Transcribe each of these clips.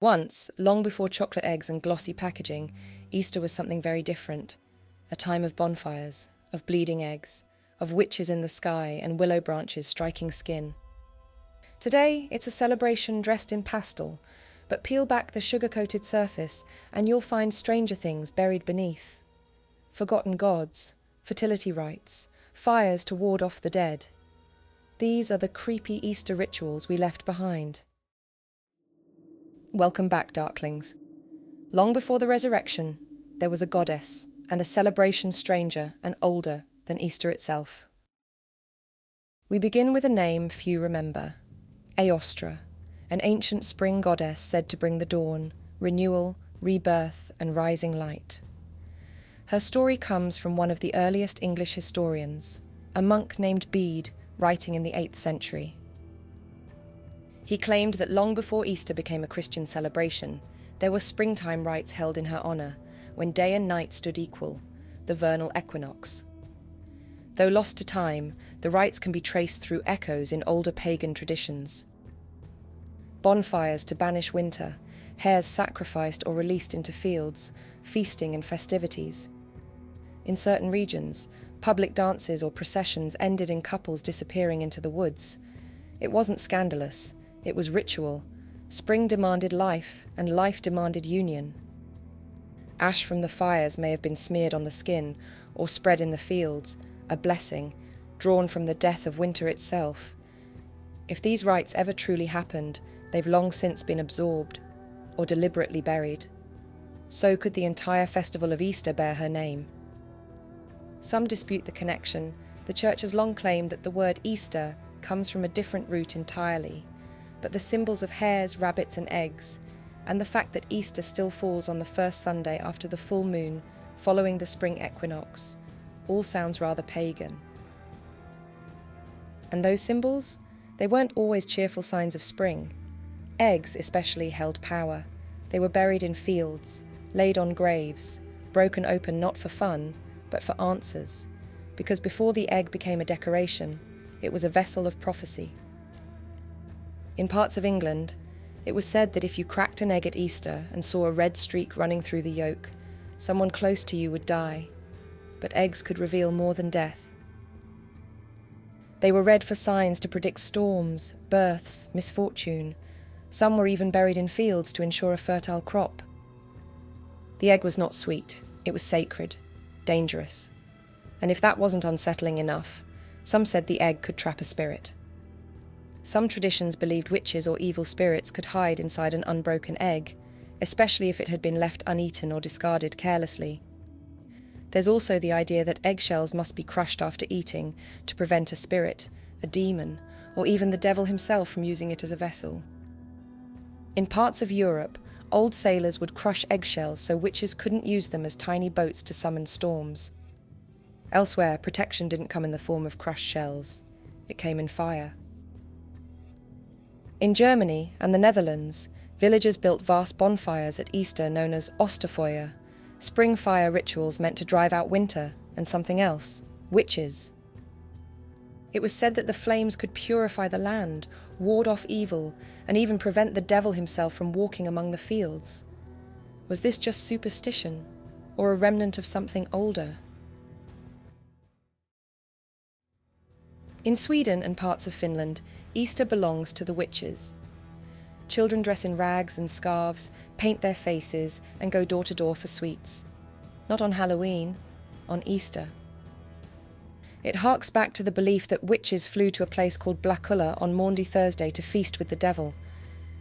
Once, long before chocolate eggs and glossy packaging, Easter was something very different. A time of bonfires, of bleeding eggs, of witches in the sky and willow branches striking skin. Today, it's a celebration dressed in pastel, but peel back the sugar-coated surface and you'll find stranger things buried beneath. Forgotten gods, fertility rites, fires to ward off the dead. These are the creepy Easter rituals we left behind. Welcome back, Darklings. Long before the resurrection, there was a goddess and a celebration stranger and older than Easter itself. We begin with a name few remember, Ēostre, an ancient spring goddess said to bring the dawn, renewal, rebirth, and rising light. Her story comes from one of the earliest English historians, a monk named Bede, writing in the 8th century. He claimed that long before Easter became a Christian celebration, there were springtime rites held in her honour, when day and night stood equal, the vernal equinox. Though lost to time, the rites can be traced through echoes in older pagan traditions. Bonfires to banish winter, hares sacrificed or released into fields, feasting and festivities. In certain regions, public dances or processions ended in couples disappearing into the woods. It wasn't scandalous, it was ritual. Spring demanded life, and life demanded union. Ash from the fires may have been smeared on the skin or spread in the fields, a blessing, drawn from the death of winter itself. If these rites ever truly happened, they've long since been absorbed or deliberately buried. So could the entire festival of Easter bear her name. Some dispute the connection. The Church has long claimed that the word Easter comes from a different root entirely, but the symbols of hares, rabbits and eggs, and the fact that Easter still falls on the first Sunday after the full moon following the spring equinox, all sounds rather pagan. And those symbols? They weren't always cheerful signs of spring. Eggs especially held power. They were buried in fields, laid on graves, broken open not for fun, but for answers, because before the egg became a decoration, it was a vessel of prophecy. In parts of England, it was said that if you cracked an egg at Easter and saw a red streak running through the yolk, someone close to you would die. But eggs could reveal more than death. They were read for signs to predict storms, births, misfortune. Some were even buried in fields to ensure a fertile crop. The egg was not sweet, it was sacred, dangerous. And if that wasn't unsettling enough, some said the egg could trap a spirit. Some traditions believed witches or evil spirits could hide inside an unbroken egg, especially if it had been left uneaten or discarded carelessly. There's also the idea that eggshells must be crushed after eating to prevent a spirit, a demon, or even the devil himself from using it as a vessel. In parts of Europe, old sailors would crush eggshells so witches couldn't use them as tiny boats to summon storms. Elsewhere, protection didn't come in the form of crushed shells. It came in fire. In Germany and the Netherlands, villagers built vast bonfires at Easter known as Osterfeuer, spring fire rituals meant to drive out winter and something else, witches. It was said that the flames could purify the land, ward off evil, and even prevent the devil himself from walking among the fields. Was this just superstition, or a remnant of something older? In Sweden and parts of Finland, Easter belongs to the witches. Children dress in rags and scarves, paint their faces, and go door to door for sweets. Not on Halloween, on Easter. It harks back to the belief that witches flew to a place called Blakulla on Maundy Thursday to feast with the devil.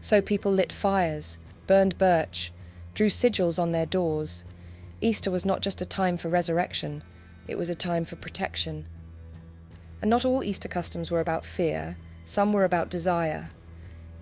So people lit fires, burned birch, drew sigils on their doors. Easter was not just a time for resurrection, it was a time for protection. And not all Easter customs were about fear, some were about desire.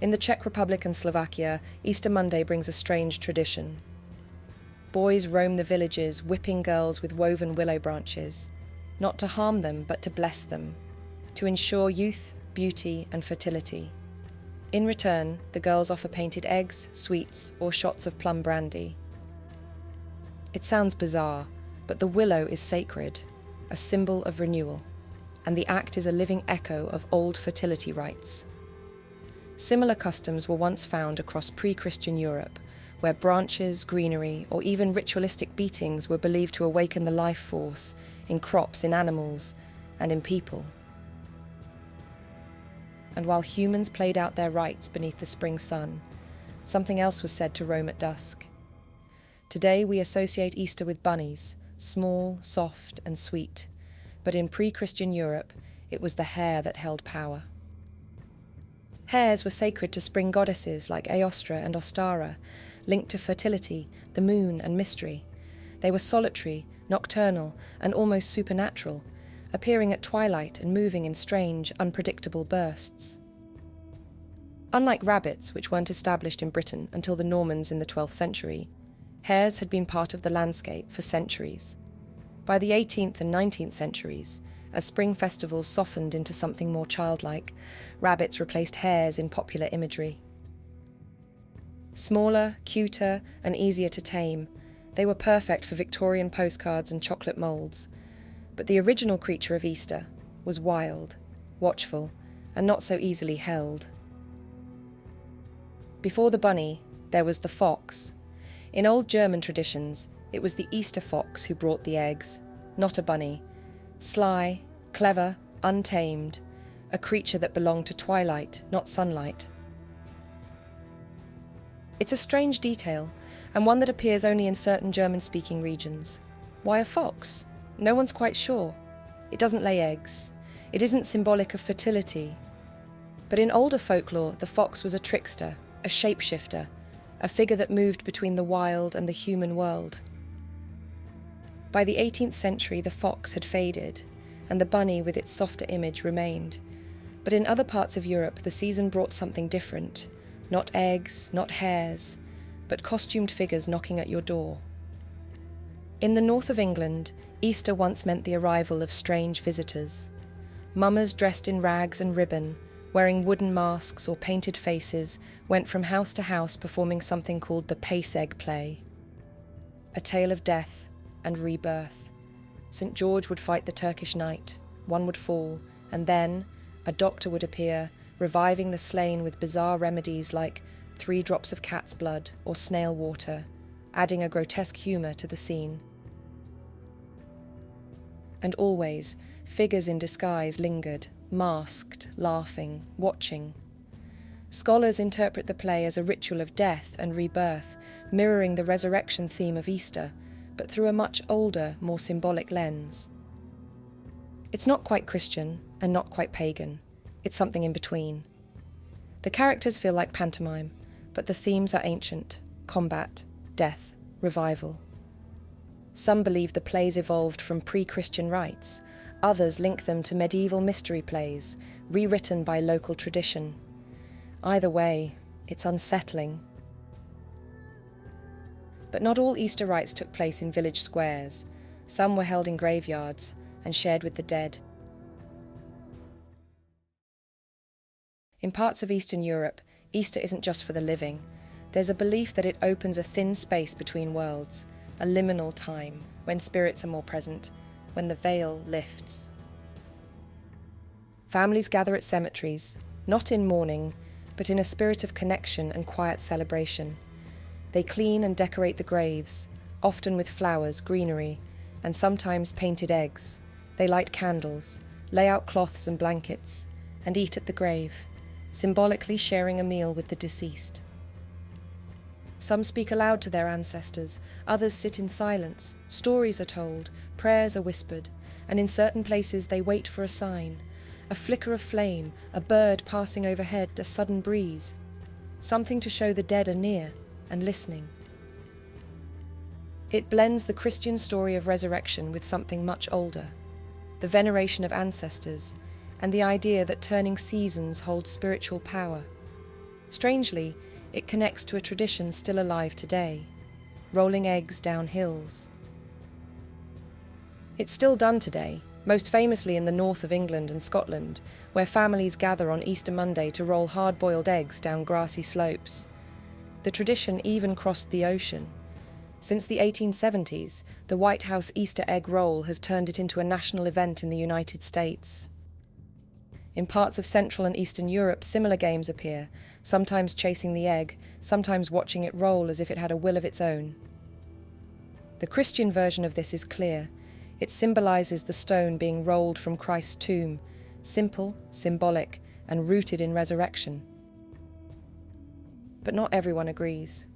In the Czech Republic and Slovakia, Easter Monday brings a strange tradition. Boys roam the villages, whipping girls with woven willow branches. Not to harm them, but to bless them, to ensure youth, beauty, and fertility. In return, the girls offer painted eggs, sweets, or shots of plum brandy. It sounds bizarre, but the willow is sacred, a symbol of renewal, and the act is a living echo of old fertility rites. Similar customs were once found across pre-Christian Europe, where branches, greenery, or even ritualistic beatings were believed to awaken the life force in crops, in animals, and in people. And while humans played out their rites beneath the spring sun, something else was said to roam at dusk. Today we associate Easter with bunnies, small, soft, and sweet, but in pre-Christian Europe, it was the hare that held power. Hares were sacred to spring goddesses like Ēostre and Ostara, linked to fertility, the moon, and mystery. They were solitary, nocturnal, and almost supernatural, appearing at twilight and moving in strange, unpredictable bursts. Unlike rabbits, which weren't established in Britain until the Normans in the 12th century, hares had been part of the landscape for centuries. By the 18th and 19th centuries, as spring festivals softened into something more childlike, rabbits replaced hares in popular imagery. Smaller, cuter, and easier to tame, they were perfect for Victorian postcards and chocolate moulds. But the original creature of Easter was wild, watchful, and not so easily held. Before the bunny, there was the fox. In old German traditions, it was the Easter fox who brought the eggs, not a bunny. Sly, clever, untamed, a creature that belonged to twilight, not sunlight. It's a strange detail, and one that appears only in certain German-speaking regions. Why a fox? No one's quite sure. It doesn't lay eggs. It isn't symbolic of fertility. But in older folklore, the fox was a trickster, a shapeshifter, a figure that moved between the wild and the human world. By the 18th century, the fox had faded, and the bunny with its softer image remained. But in other parts of Europe, the season brought something different. Not eggs, not hares, but costumed figures knocking at your door. In the north of England, Easter once meant the arrival of strange visitors. Mummers dressed in rags and ribbon, wearing wooden masks or painted faces, went from house to house performing something called the pace egg play. A tale of death and rebirth. St. George would fight the Turkish knight, one would fall, and then a doctor would appear, reviving the slain with bizarre remedies like 3 drops of cat's blood or snail water, adding a grotesque humour to the scene. And always, figures in disguise lingered, masked, laughing, watching. Scholars interpret the play as a ritual of death and rebirth, mirroring the resurrection theme of Easter, but through a much older, more symbolic lens. It's not quite Christian and not quite pagan. It's something in between. The characters feel like pantomime, but the themes are ancient: combat, death, revival. Some believe the plays evolved from pre-Christian rites. Others link them to medieval mystery plays, rewritten by local tradition. Either way, it's unsettling. But not all Easter rites took place in village squares. Some were held in graveyards and shared with the dead. In parts of Eastern Europe, Easter isn't just for the living. There's a belief that it opens a thin space between worlds, a liminal time, when spirits are more present, when the veil lifts. Families gather at cemeteries, not in mourning, but in a spirit of connection and quiet celebration. They clean and decorate the graves, often with flowers, greenery, and sometimes painted eggs. They light candles, lay out cloths and blankets, and eat at the grave, symbolically sharing a meal with the deceased. Some speak aloud to their ancestors, others sit in silence, stories are told, prayers are whispered, and in certain places they wait for a sign, a flicker of flame, a bird passing overhead, a sudden breeze, something to show the dead are near and listening. It blends the Christian story of resurrection with something much older, the veneration of ancestors, and the idea that turning seasons holds spiritual power. Strangely, it connects to a tradition still alive today, rolling eggs down hills. It's still done today, most famously in the north of England and Scotland, where families gather on Easter Monday to roll hard-boiled eggs down grassy slopes. The tradition even crossed the ocean. Since the 1870s, the White House Easter egg roll has turned it into a national event in the United States. In parts of Central and Eastern Europe, similar games appear, sometimes chasing the egg, sometimes watching it roll as if it had a will of its own. The Christian version of this is clear. It symbolizes the stone being rolled from Christ's tomb, simple, symbolic, and rooted in resurrection. But not everyone agrees.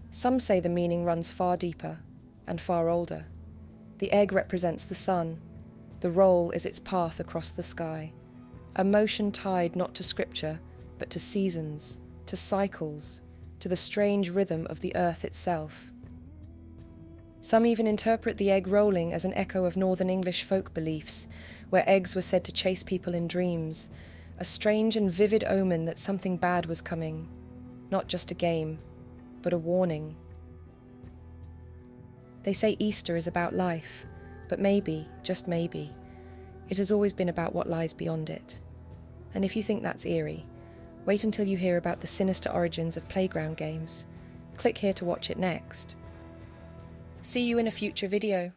Some say the meaning runs far deeper and far older. The egg represents the sun. The roll is its path across the sky. A motion tied not to scripture, but to seasons, to cycles, to the strange rhythm of the earth itself. Some even interpret the egg rolling as an echo of Northern English folk beliefs, where eggs were said to chase people in dreams, a strange and vivid omen that something bad was coming, not just a game, but a warning. They say Easter is about life, but maybe, just maybe, it has always been about what lies beyond it. And if you think that's eerie, wait until you hear about the sinister origins of playground games. Click here to watch it next. See you in a future video.